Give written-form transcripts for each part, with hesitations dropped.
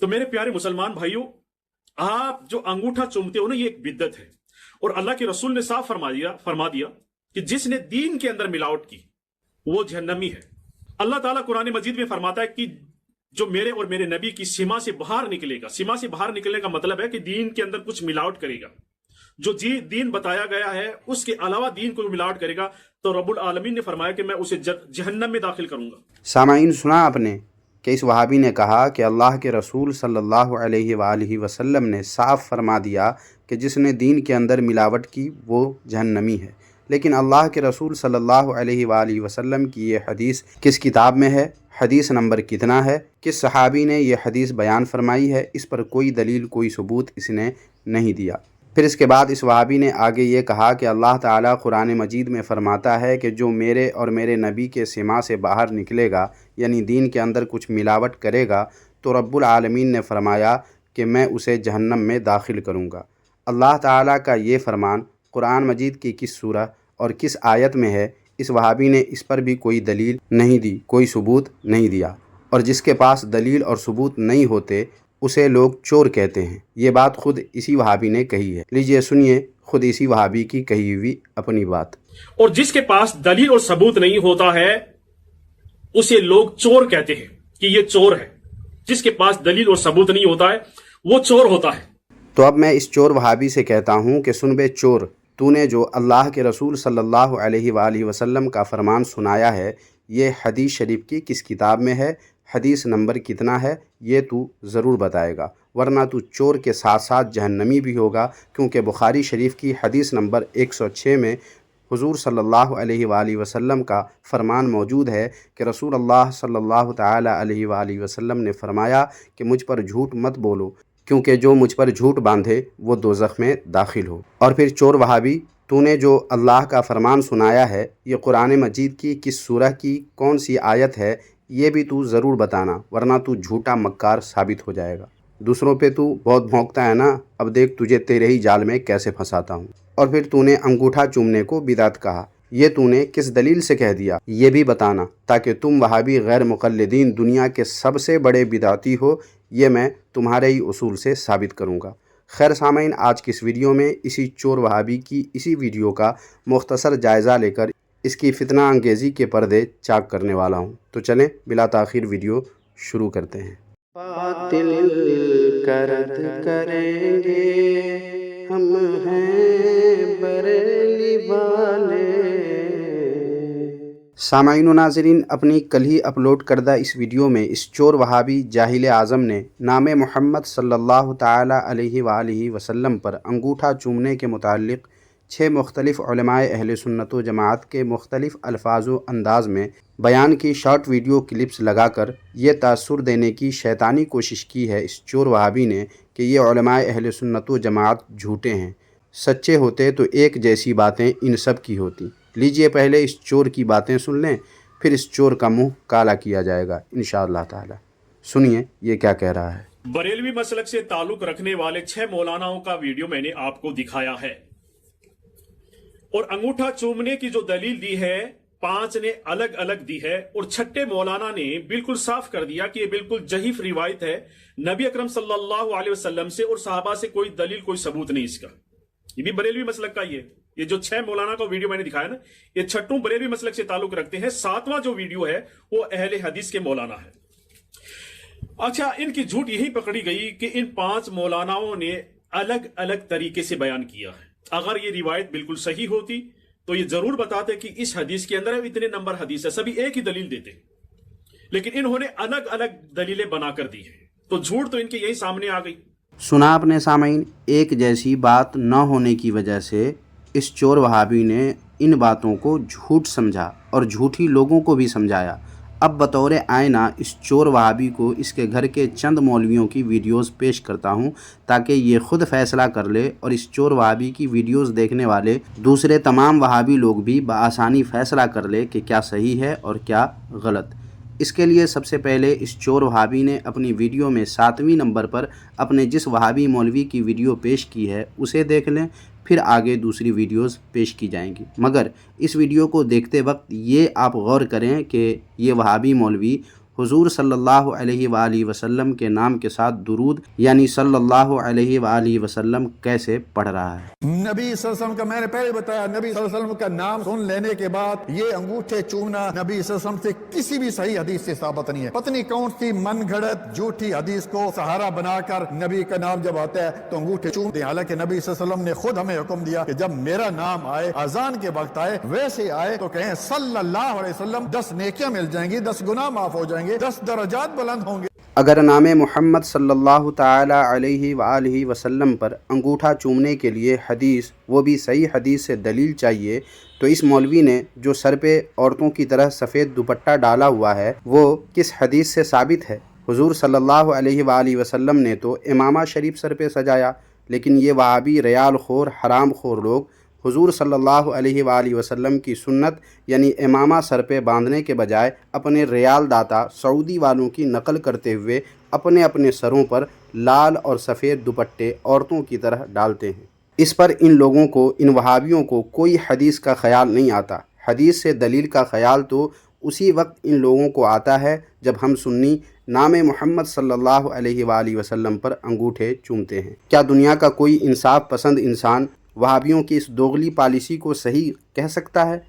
تو मेरे प्यारे मुसलमान भाइयों, आप जो अंगूठा चूमते हो ना, ये एक बिद्दत है। और अल्लाह के रसूल ने साफ फरमा दिया कि जिसने दीन के अंदर मिलावट की वो जहन्नमी है। अल्लाह ताला कुरान मजीद में फरमाता है कि जो मेरे और मेरे नबी की सीमा से बाहर निकलेगा, सीमा से बाहर निकलने का मतलब है कि दीन के अंदर कुछ मिलावट करेगा, जो दीन बताया गया है उसके अलावा दीन को मिलावट करेगा, तो रब्बुल आलमीन ने फरमाया कि मैं उसे जहन्नम में दाखिल करूंगा। सामाईन, सुना आपने कि इस वहाबी ने कहा कि अल्लाह के रसूल सल्लल्लाहु अलैहि वसल्लम ने साफ फरमा दिया कि जिसने दीन के अंदर मिलावट की वो जहन्नमी है। लेकिन अल्लाह के रसूल सल्लल्लाहु अलैहि वसल्लम की ये हदीस किस किताब में है, हदीस नंबर कितना है, किस सहाबी ने ये हदीस बयान फरमाई है, इस पर कोई दलील कोई सबूत इसने नहीं दिया। फिर इसके बाद इस वहाबी ने आगे ये कहा कि अल्लाह ताला कुरान मजीद में फ़रमाता है कि जो मेरे और मेरे नबी के सीमा से बाहर निकलेगा, यानी दीन के अंदर कुछ मिलावट करेगा, तो रब्बुल आलमीन ने फ़रमाया कि मैं उसे जहन्नम में दाखिल करूँगा। अल्लाह ताला का ये फ़रमान कुरान मजीद की किस सूरह और किस आयत में है, इस वहाबी ने इस पर भी कोई दलील नहीं दी, कोई सबूत नहीं दिया। और जिसके पास दलील और सबूत नहीं होते उसे लोग चोर कहते हैं। ये बात खुद इसी वहाबी ने कही है। लीजिए सुनिए खुद इसी वहाबी की कही हुई अपनी बात। और जिसके पास दलील और सबूत नहीं होता है उसे लोग चोर कहते हैं कि ये चोर है। जिसके पास दलील और सबूत नहीं होता है वो चोर होता है। तो अब मैं इस चोर वहाबी से कहता हूँ कि सुन बे चोर, तूने जो अल्लाह के रसूल सल्लल्लाहु अलैहि वसल्लम का फरमान सुनाया है, ये हदीस शरीफ की किस किताब में है, हदीस नंबर कितना है, ये तू ज़रूर बताएगा, वरना तू चोर के साथ साथ जहन्नमी भी होगा। क्योंकि बुखारी शरीफ की हदीस नंबर 106 में हुज़ूर सल्लल्लाहु अलैहि वसल्लम का फरमान मौजूद है कि रसूल अल्लाह सल्लल्लाहु ताला अलैहि वसल्लम ने फरमाया कि मुझ पर झूठ मत बोलो, क्योंकि जो मुझ पर झूठ बांधे वो दोज़ख में दाखिल हो। और फिर चोर वहाबी, तूने जो अल्लाह का फरमान सुनाया है ये कुरान मजीद की किस सूरह की कौन सी आयत है, ये भी तू ज़रूर बताना, वरना तू झूठा मक्कार साबित हो जाएगा। दूसरों पे तू बहुत भौंकता है ना, अब देख तुझे तेरे ही जाल में कैसे फंसाता हूँ। और फिर तूने अंगूठा चूमने को बिदात कहा, ये तूने किस दलील से कह दिया, ये भी बताना, ताकि तुम वहाबी गैर मुक़ल्लिदीन दुनिया के सबसे बड़े बिदाती हो, ये मैं तुम्हारे ही उसूल से साबित करूँगा। खैर सामाईन, आज की इस वीडियो में इसी चोर वहाबी की इसी वीडियो का मुख्तसर जायज़ा लेकर इसकी फितना अंगेज़ी के पर्दे चाक करने वाला हूँ। तो चलें बिला ताख़ीर वीडियो शुरू करते हैं। बातिल करद करेंगे हम हैं बरेली वाले। सामाईन व नाज़रीन, अपनी कल ही अपलोड करदा इस वीडियो में इस चोर वहाबी जाहिल आज़म ने नाम मोहम्मद सल्लल्लाहु ताला अलैहि वसल्लम पर अंगूठा चूमने के मुताल्लिक़ 6 मुख्तलिफ़ उलमाए अहले सुन्नत व जमात के मुख्तलिफ़ अल्फाज व अंदाज़ में बयान की शॉर्ट वीडियो क्लिप्स लगाकर ये तासुर देने की शैतानी कोशिश की है इस चोर वहाबी ने कि ये उलमाए अहले सुन्नत व जमात झूठे हैं। सच्चे होते तो एक जैसी बातें इन सब की होती। लीजिए पहले इस चोर की बातें सुन लें, फिर इस चोर का मुँह काला किया जाएगा इंशाअल्लाह ताला। सुनिए ये क्या कह रहा है। बरेलवी मसलक से ताल्लुक़ रखने वाले 6 मौलानाओं का वीडियो मैंने आपको दिखाया है, और अंगूठा चूमने की जो दलील दी है 5 ने अलग अलग दी है, और छठे मौलाना ने बिल्कुल साफ कर दिया कि ये बिल्कुल जहीफ रिवायत है नबी अकरम सल्लल्लाहु अलैहि वसल्लम से और सहाबा से, कोई दलील कोई सबूत नहीं इसका। ये भी बरेलवी मसलक का ये जो 6 मौलाना का वीडियो मैंने दिखाया ना, ये छठों बरेलवी मसलक से ताल्लुक रखते हैं। 7वां जो वीडियो है वो अहले हदीस के मौलाना है। अच्छा, इनकी झूठ यही पकड़ी गई कि इन 5 मौलानाओं ने अलग अलग तरीके से बयान किया है। अगर ये रिवायत बिल्कुल सही होती तो ये जरूर बताते कि इस हदीस के अंदर इतने नंबर हदीस है, सभी एक ही दलील देते, लेकिन इन्होंने अलग अलग दलीलें बनाकर दी है, तो झूठ तो इनके यही सामने आ गई। सुना आपने सामाईन, एक जैसी बात न होने की वजह से इस चोर वहाबी ने इन बातों को झूठ समझा और झूठी लोगों को भी समझाया। अब बतौर आईना इस चोर वहाबी को इसके घर के चंद मौलवियों की वीडियोस पेश करता हूं, ताकि ये खुद फैसला कर ले और इस चोर वहाबी की वीडियोस देखने वाले दूसरे तमाम वहाबी लोग भी बआसानी फैसला कर ले कि क्या सही है और क्या गलत। इसके लिए सबसे पहले इस चोर वहाबी ने अपनी वीडियो में 7वें नंबर पर अपने जिस वहाबी मौलवी की वीडियो पेश की है उसे देख लें, फिर आगे दूसरी वीडियोस पेश की जाएंगी। मगर इस वीडियो को देखते वक्त ये आप गौर करें कि ये वहाबी मौलवी हुजूर सल्लल्लाहु अलैहि वालैहि वसल्लम के नाम के साथ दुरूद यानी सल्लल्लाहु अलैहि वालैहि वसल्लम कैसे पढ़ रहा है। नबी सल्लल्लाहु अलैहि वसल्लम का मैंने पहले बताया, नबी सल्लल्लाहु अलैहि वसल्लम का नाम सुन लेने के बाद ये अंगूठे चूमना नबी सल्लल्लाहु अलैहि वसल्लम से किसी भी सही हदीस से साबित नहीं है। पत्नी कौन सी मनगढ़ंत झूठी हदीस को सहारा बनाकर नबी का नाम जब आता है तो अंगूठे चूम दे। हालांकि नबी सल्लल्लाहु अलैहि वसल्लम ने खुद हमें हुक्म दिया कि जब मेरा नाम आए, अजान के वक्त आए, वैसे आए तो कहें सल्लल्लाहु अलैहि वसल्लम, 10 नेकियां मिल जाएंगी, 10 गुनाह माफ हो जाएंगे, 10 दर्जात बुलंद होंगे। अगर नाम मोहम्मद सल्लल्लाहु ताला अलैहि वालैहि वसल्लम पर अंगूठा चूमने के लिए हदीस, वो भी सही हदीस से दलील चाहिए, तो इस मौलवी ने जो सर पे औरतों की तरह सफ़ेद दुपट्टा डाला हुआ है वो किस हदीस से साबित है। हुजूर सल्लल्लाहु अलैहि वालैहि वसल्लम ने तो इमामा शरीफ सर पे सजाया, लेकिन ये वहाबी रियाल खोर हराम खोर लोग हुजूर सल्लल्लाहु अलैहि वालैहि वसल्लम की सुन्नत यानी इमामा सर पे बांधने के बजाय अपने रियाल दाता सऊदी वालों की नकल करते हुए अपने अपने सरों पर लाल और सफ़ेद दुपट्टे औरतों की तरह डालते हैं। इस पर इन लोगों को, इन वहाबियों को कोई हदीस का ख्याल नहीं आता। हदीस से दलील का ख्याल तो उसी वक्त इन लोगों को आता है जब हम सुन्नी नाम मोहम्मद सल्लल्लाहु अलैहि वालैहि वसल्लम पर अंगूठे चूमते हैं। क्या दुनिया का कोई इंसाफ पसंद इंसान वहाबियों की इस दोगली पॉलिसी को सही कह सकता है?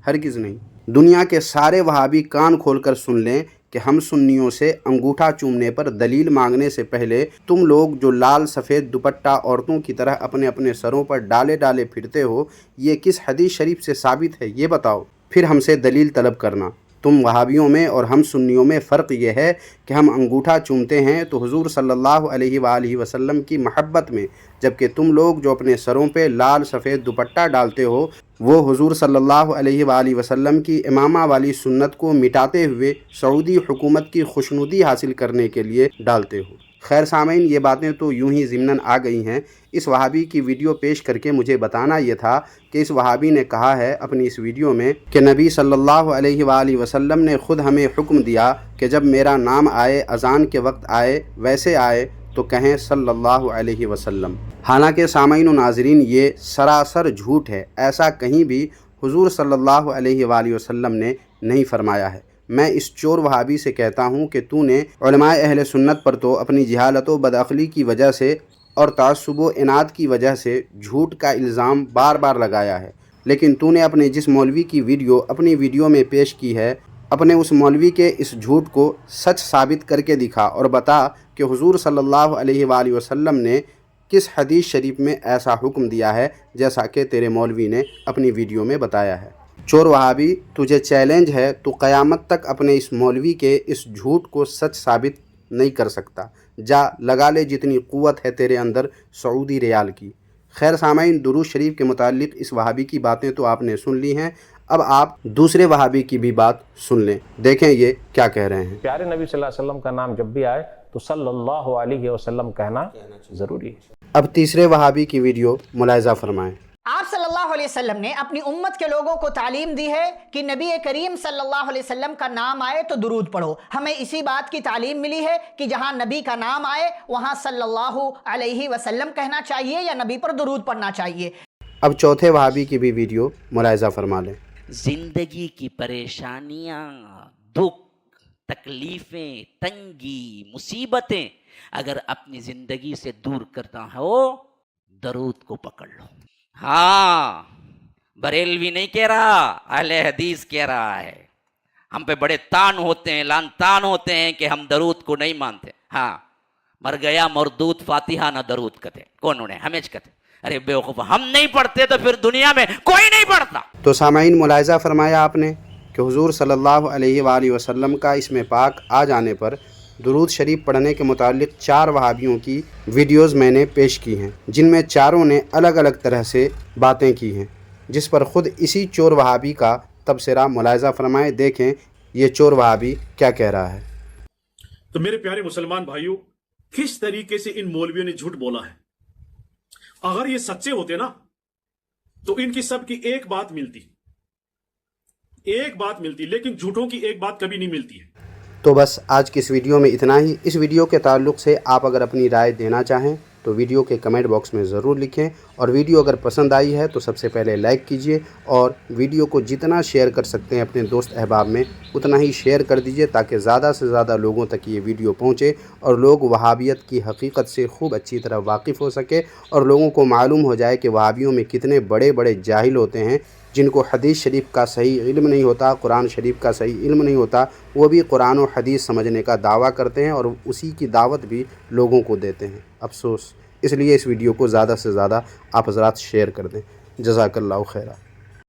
हरगिज़ नहीं। दुनिया के सारे वहाबी कान खोलकर सुन लें कि हम सुन्नियों से अंगूठा चूमने पर दलील मांगने से पहले तुम लोग जो लाल सफ़ेद दुपट्टा औरतों की तरह अपने अपने सरों पर डाले डाले फिरते हो, ये किस हदीस शरीफ से साबित है ये बताओ, फिर हमसे दलील तलब करना। तुम वहाबियों में और हम सुन्नियों में फ़र्क ये है कि हम अंगूठा चूमते हैं तो हुजूर सल्लल्लाहु अलैहि वालैहि वसल्लम की महब्बत में, जबकि तुम लोग जो अपने सरों पे लाल सफ़ेद दुपट्टा डालते हो वो हुजूर सल्लल्लाहु अलैहि वालैहि वसल्लम की इमामा वाली सुन्नत को मिटाते हुए सऊदी हुकूमत की खुशनुदी हासिल करने के लिए डालते हो। खैर सामीन, ये बातें तो यूं ही ज़िमनन आ गई हैं। इस वहाबी की वीडियो पेश करके मुझे बताना ये था कि इस वहाबी ने कहा है अपनी इस वीडियो में कि नबी सल्लल्लाहु अलैहि वालैहि वसल्लम ने ख़ुद हमें हुक्म दिया कि जब मेरा नाम आए, अज़ान के वक्त आए, वैसे आए तो कहें सल्लल्लाहु अलैहि वसल्लम। हालांकि सामीन व नाज़रीन, ये सरासर झूठ है। ऐसा कहीं भी हुजूर सल्लल्लाहु अलैहि वालैहि वसल्लम ने नहीं फरमाया है। मैं इस चोर वहाबी से कहता हूँ कि तूने उलमाए अहले सुन्नत पर तो अपनी जहालत व बदअक़ली की वजह से और तअस्सुब व इनाद की वजह से झूठ का इल्ज़ाम बार बार लगाया है, लेकिन तूने अपने जिस मौलवी की वीडियो अपनी वीडियो में पेश की है, अपने उस मौलवी के इस झूठ को सच साबित करके दिखा और बता कि हुजूर सल्लल्लाहु अलैहि वालैहि वसल्लम ने किस हदीस शरीफ में ऐसा हुक्म दिया है जैसा कि तेरे मौलवी ने अपनी वीडियो में बताया है। चोर वहाबी, तुझे चैलेंज है, तू क़यामत तक अपने इस मौलवी के इस झूठ को सच साबित नहीं कर सकता। जा लगा ले जितनी क़ुव्वत है तेरे अंदर सऊदी रियाल की। खैर सामाइन, दुरूद शरीफ के मुताल्लिक़ इस वहाबी की बातें तो आपने सुन ली हैं, अब आप दूसरे वहाबी की भी बात सुन लें, देखें ये क्या कह रहे हैं। प्यारे नबी सल्लल्लाहु अलैहि वसल्लम का नाम जब भी आए तो सल्लल्लाहु अलैहि वसल्लम कहना ज़रूरी है। अब तीसरे वहाबी की वीडियो मुलाहिज़ा फरमाएं। आप सल्लल्लाहु अलैहि वसल्लम ने अपनी उम्मत के लोगों को तालीम दी है कि नबी करीम सल्लल्लाहु अलैहि वसल्लम का नाम आए तो दुरूद पढ़ो। हमें इसी बात की तालीम मिली है कि जहां नबी का नाम आए वहां सल्लल्लाहु अलैहि वसल्लम कहना चाहिए या नबी पर दुरूद पढ़ना चाहिए। अब चौथे वहाबी की भी वीडियो मुलाहिज़ा फरमा लें। जिंदगी की परेशानियां, दुख, तकलीफें, तंगी, मुसीबतें अगर अपनी जिंदगी से दूर करता हो, दरूद को पकड़ लो। हाँ, बरेलवी नहीं कह रहा, अहले हदीस कह रहा है। हम पे बड़े तान होते हैं, लान तान होते हैं कि हम दरूद को नहीं मानते। हाँ, मर गया मरदूद फातिहा ना दरूद कहते, कौन उन्हें हमेज कहते। अरे बेवकूफ, हम नहीं पढ़ते तो फिर दुनिया में कोई नहीं पढ़ता। तो सामाइन, मुलाहिज़ा फरमाया आपने कि हुजूर सल्लल्लाहु अलैहि वालैहि वसल्लम का इसमें पाक आ जाने पर दुरूद शरीफ पढ़ने के मुतालिक 4 वहाबियों की वीडियोज़ मैंने पेश की हैं, जिनमें चारों ने अलग अलग तरह से बातें की हैं, जिस पर ख़ुद इसी चोर वहाबी का तबसरा मुलाहिज़ा फरमाए। देखें ये चोर वहाबी क्या कह रहा है। तो मेरे प्यारे मुसलमान भाइयों, किस तरीके से इन मौलवियों ने झूठ बोला है। अगर ये सच्चे होते ना तो इनकी सबकी एक बात मिलती, लेकिन झूठों की एक बात कभी नहीं मिलती है। तो बस आज की इस वीडियो में इतना ही। इस वीडियो के ताल्लुक़ से आप अगर अपनी राय देना चाहें तो वीडियो के कमेंट बॉक्स में ज़रूर लिखें اور ویڈیو اگر پسند آئی ہے تو سب سے پہلے لائک کیجئے، اور ویڈیو کو جتنا شیئر کر سکتے ہیں اپنے دوست احباب میں اتنا ہی شیئر کر دیجئے، تاکہ زیادہ سے زیادہ لوگوں تک یہ ویڈیو پہنچے اور لوگ وہابیت کی حقیقت سے خوب اچھی طرح واقف ہو سکے، اور لوگوں کو معلوم ہو جائے کہ وہابیوں میں کتنے بڑے بڑے جاہل ہوتے ہیں، جن کو حدیث شریف کا صحیح علم نہیں ہوتا، قرآن شریف کا صحیح علم نہیں ہوتا، وہ بھی قرآن و حدیث سمجھنے کا دعویٰ کرتے ہیں اور اسی کی دعوت بھی لوگوں کو دیتے ہیں۔ افسوس، اس لیے اس ویڈیو کو زیادہ سے زیادہ آپ حضرات شیئر کر دیں۔ جزاک اللہ خیرہ۔